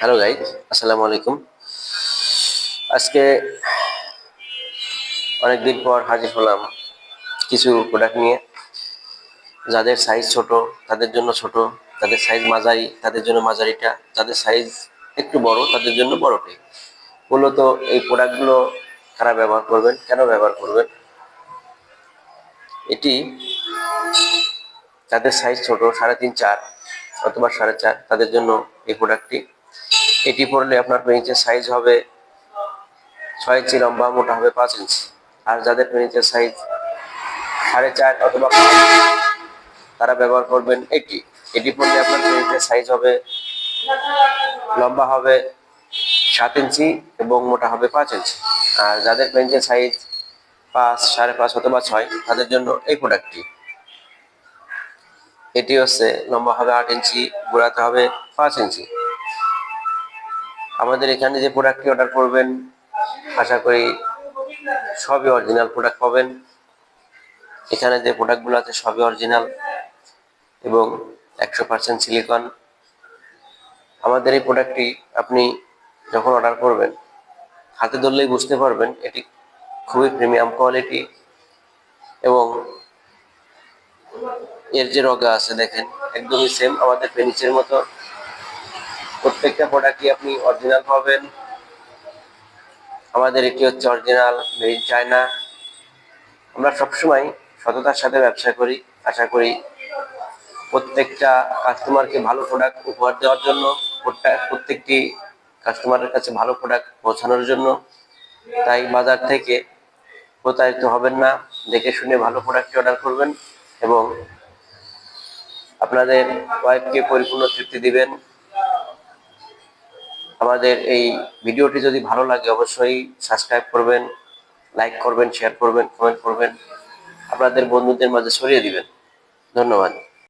Hello guys, আসসালামু আলাইকুম। আজকে অনেকদিন পর হাজির হলাম কিছু প্রোডাক্ট নিয়ে। যাদের সাইজ ছোট তাদের জন্য ছোট, যাদের সাইজ মাঝারি তাদের জন্য মাঝারিটা, যাদের সাইজ একটু বড় তাদের জন্য বড়টাই। মূলত এই প্রোডাক্টগুলো কারা ব্যবহার করবেন, কেন ব্যবহার করবেন, এটি যাদের সাইজ ছোট 3.5-4 অথবা 4.5 তাদের জন্য এই প্রোডাক্টটি। এটি পরলে আপনার পেনিসের সাইজ হবে 6 ইঞ্চি লম্বা, মোটা হবে 5 ইঞ্চি। আর যাদের পেনিসের সাইজ 4.5 অথবা 5 তারা ব্যবহার করবেন এটি পরলে আপনার পেনিসের সাইজ হবে, লম্বা হবে 7 ইঞ্চি এবং মোটা হবে 5 ইঞ্চি। আর যাদের পেনিসের সাইজ 5, 5.5 অথবা 6 তাদের জন্য এই প্রোডাক্টটি। এটি হচ্ছে লম্বা হবে 8 ইঞ্চি, গোড়াতে হবে 5 ইঞ্চি। আমাদের এখানে যে প্রোডাক্টটি অর্ডার করবেন আশা করি সবই অরিজিনাল প্রোডাক্ট পাবেন। এখানে যে প্রোডাক্টগুলো আছে সবই অরিজিনাল এবং 100% সিলিকন। আমাদের এই প্রোডাক্টটি আপনি যখন অর্ডার করবেন হাতে ধরলেই বুঝতে পারবেন এটি খুবই প্রিমিয়াম কোয়ালিটি। এবং এর যে রগা আছে দেখেন একদমই সেম আমাদের পেনিসের মতো। প্রত্যেকটা প্রোডাক্টই আপনি অরিজিনাল পাবেন। আমাদের এটি হচ্ছে অরিজিনাল মেড ইন চায়না। আমরা সবসময় সততার সাথে ব্যবসা করি। আশা করি প্রত্যেকটা কাস্টমারকে ভালো প্রোডাক্ট উপহার দেওয়ার জন্য, প্রত্যেকটি কাস্টমারের কাছে ভালো প্রোডাক্ট পৌঁছানোর জন্য। তাই বাজার থেকে প্রতারিত হবেন না, দেখে শুনে ভালো প্রোডাক্ট অর্ডার করবেন এবং আপনাদের ওয়াইফকে পরিপূর্ণ তৃপ্তি দিবেন। আমাদের এই ভিডিওটি যদি ভালো লাগে অবশ্যই সাবস্ক্রাইব করবেন, লাইক করবেন, শেয়ার করবেন, কমেন্ট করবেন, আপনাদের বন্ধুদের মাঝে ছড়িয়ে দিবেন। ধন্যবাদ।